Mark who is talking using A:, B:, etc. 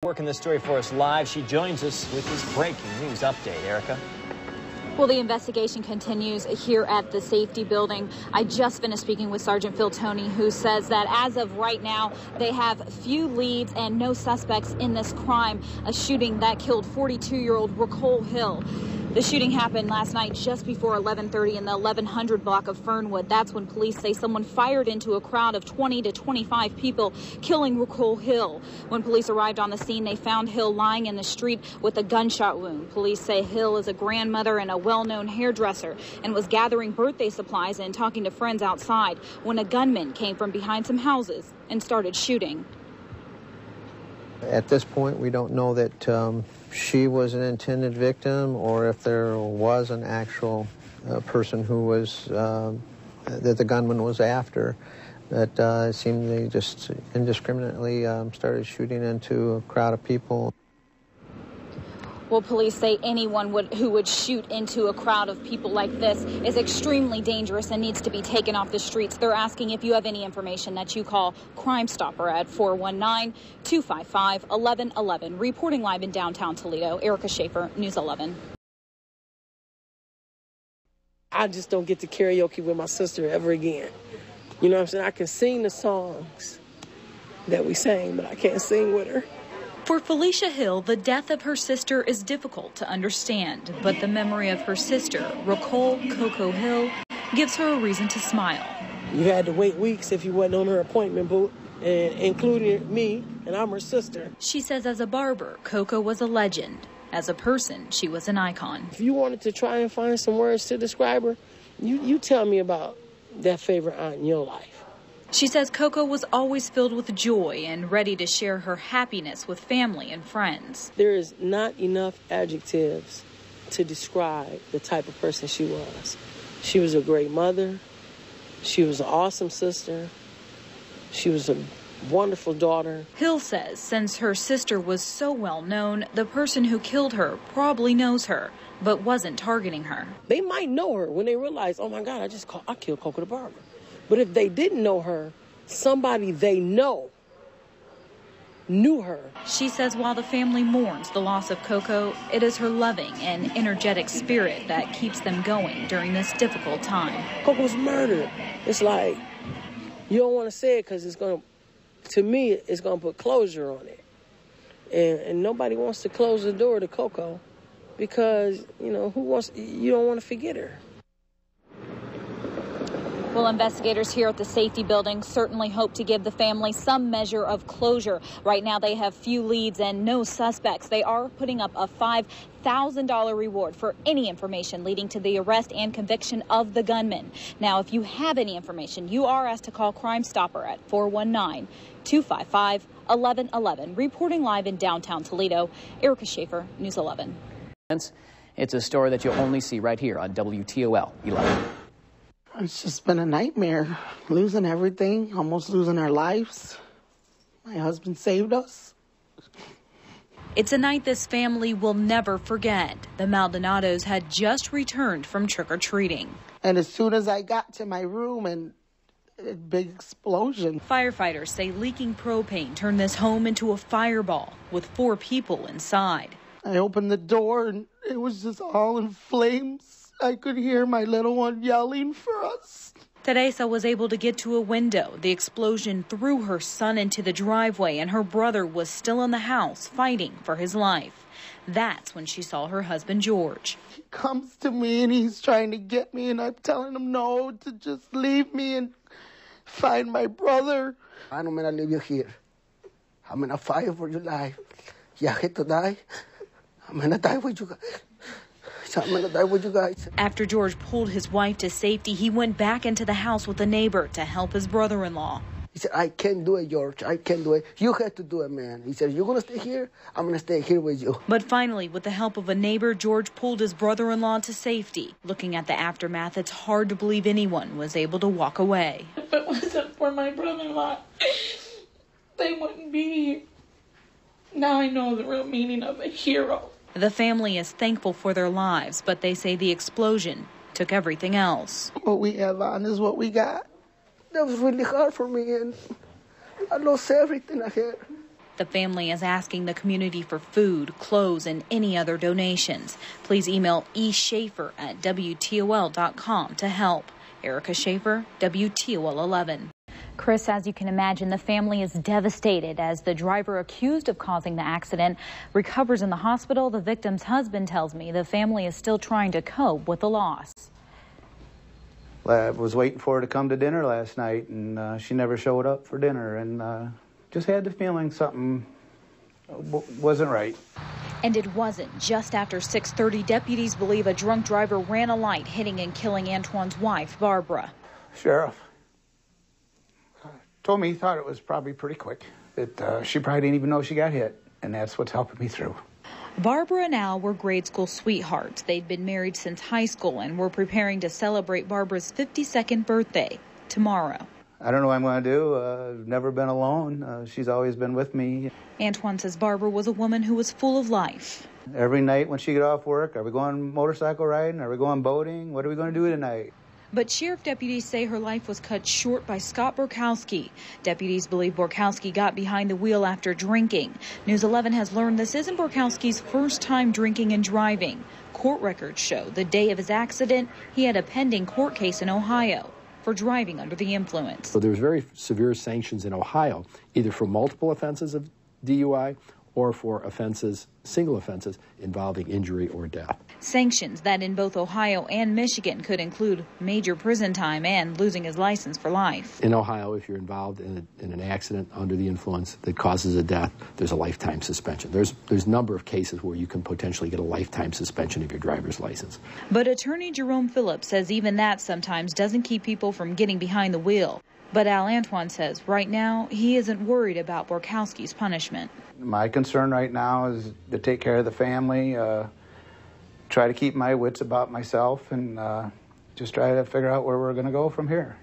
A: Working this story for us live. She joins us with this breaking news update. Erica.
B: Well, the investigation continues here at the safety building. I just finished speaking with Sergeant Phil Toney, who says that as of right now, they have few leads and no suspects in this crime, a shooting that killed 42-year-old Ricole Hill. The shooting happened last night just before 11:30 in the 1100 block of Fernwood. That's when police say someone fired into a crowd of 20 to 25 people, killing Ricole Hill. When police arrived on the scene, they found Hill lying in the street with a gunshot wound. Police say Hill is a grandmother and a well-known hairdresser and was gathering birthday supplies and talking to friends outside when a gunman came from behind some houses and started shooting.
C: At this point, we don't know that she was an intended victim or if there was an actual person who was, that the gunman was after. But it seemed they just indiscriminately started shooting into a crowd of people.
B: Well, police say anyone who would shoot into a crowd of people like this is extremely dangerous and needs to be taken off the streets. They're asking if you have any information that you call Crime Stopper at 419-255-1111. Reporting live in downtown Toledo, Erica Shaffer, News 11.
D: I just don't get to karaoke with my sister ever again. You know what I'm saying? I can sing the songs that we sang, but I can't sing with her.
B: For Felicia Hill, the death of her sister is difficult to understand, but the memory of her sister, Ricole Coco Hill, gives her a reason to smile.
D: You had to wait weeks if you wasn't on her appointment book, and including me, and I'm her sister.
B: She says as a barber, Coco was a legend. As a person, she was an icon.
D: If you wanted to try and find some words to describe her, you tell me about that favorite aunt in your life.
B: She says Coco was always filled with joy and ready to share her happiness with family and friends.
D: There is not enough adjectives to describe the type of person she was. She was a great mother. She was an awesome sister. She was a wonderful daughter.
B: Hill says since her sister was so well known, the person who killed her probably knows her, but wasn't targeting her.
D: They might know her when they realize, oh my God, I killed Coco the barber. But if they didn't know her, somebody they know knew her.
B: She says while the family mourns the loss of Coco, it is her loving and energetic spirit that keeps them going during this difficult time.
D: Coco was murdered. It's like, you don't want to say it because it's going to me, it's going to put closure on it. And nobody wants to close the door to Coco because, you don't want to forget her.
B: Well, investigators here at the safety building certainly hope to give the family some measure of closure. Right now, they have few leads and no suspects. They are putting up a $5,000 reward for any information leading to the arrest and conviction of the gunman. Now, if you have any information, you are asked to call Crime Stopper at 419-255-1111. Reporting live in downtown Toledo, Erica Shaffer, News 11.
E: It's a story that you'll only see right here on WTOL 11.
F: It's just been a nightmare, losing everything, almost losing our lives. My husband saved us.
B: It's a night this family will never forget. The Maldonados had just returned from trick-or-treating.
F: And as soon as I got to my room, and a big explosion.
B: Firefighters say leaking propane turned this home into a fireball with 4 people inside.
F: I opened the door and it was just all in flames. I could hear my little one yelling for us.
B: Teresa was able to get to a window. The explosion threw her son into the driveway, and her brother was still in the house fighting for his life. That's when she saw her husband, George.
F: He comes to me and he's trying to get me, and I'm telling him no, to just leave me and find my brother.
G: I'm not going to leave you here. I'm going to fight for your life. You have to die. I'm going to die with you guys. I'm going to die with you guys.
B: After George pulled his wife to safety, he went back into the house with a neighbor to help his brother-in-law.
G: He said, I can't do it, George. I can't do it. You have to do it, man. He said, you're going to stay here? I'm going to stay here with you.
B: But finally, with the help of a neighbor, George pulled his brother-in-law to safety. Looking at the aftermath, it's hard to believe anyone was able to walk away.
H: If it wasn't for my brother-in-law, they wouldn't be here. Now I know the real meaning of a hero.
B: The family is thankful for their lives, but they say the explosion took everything else.
F: What we have on is what we got.
G: That was really hard for me, and I lost everything I had.
B: The family is asking the community for food, clothes, and any other donations. Please email eshaffer@WTOL.com to help. Erica Shaffer, WTOL 11. Chris, as you can imagine, the family is devastated as the driver accused of causing the accident recovers in the hospital. The victim's husband tells me the family is still trying to cope with the loss.
I: I was waiting for her to come to dinner last night, and she never showed up for dinner, and just had the feeling something wasn't right.
B: And it wasn't. Just after 6:30, deputies believe a drunk driver ran a light, hitting and killing Antoine's wife, Barbara.
I: Sheriff told me he thought it was probably pretty quick, that she probably didn't even know she got hit, and that's what's helping me through.
B: Barbara and Al were grade school sweethearts. They'd been married since high school and were preparing to celebrate Barbara's 52nd birthday tomorrow.
I: I don't know what I'm going to do. I've never been alone. She's always been with me.
B: Antoine says Barbara was a woman who was full of life.
I: Every night when she get off work, are we going motorcycle riding? Are we going boating? What are we going to do tonight?
B: But sheriff deputies say her life was cut short by Scott Borkowski. Deputies believe Borkowski got behind the wheel after drinking. News 11 has learned this isn't Borkowski's first time drinking and driving. Court records show the day of his accident, he had a pending court case in Ohio for driving under the influence.
J: So there's very severe sanctions in Ohio, either for multiple offenses of DUI or for offenses, single offenses involving injury or death.
B: Sanctions that in both Ohio and Michigan could include major prison time and losing his license for life.
J: In Ohio, if you're involved in an accident under the influence that causes a death, there's a lifetime suspension. There's a number of cases where you can potentially get a lifetime suspension of your driver's license.
B: But attorney Jerome Phillips says even that sometimes doesn't keep people from getting behind the wheel. But Al Antoine says right now he isn't worried about Borkowski's punishment.
I: My concern right now is to take care of the family, try to keep my wits about myself, and just try to figure out where we're going to go from here.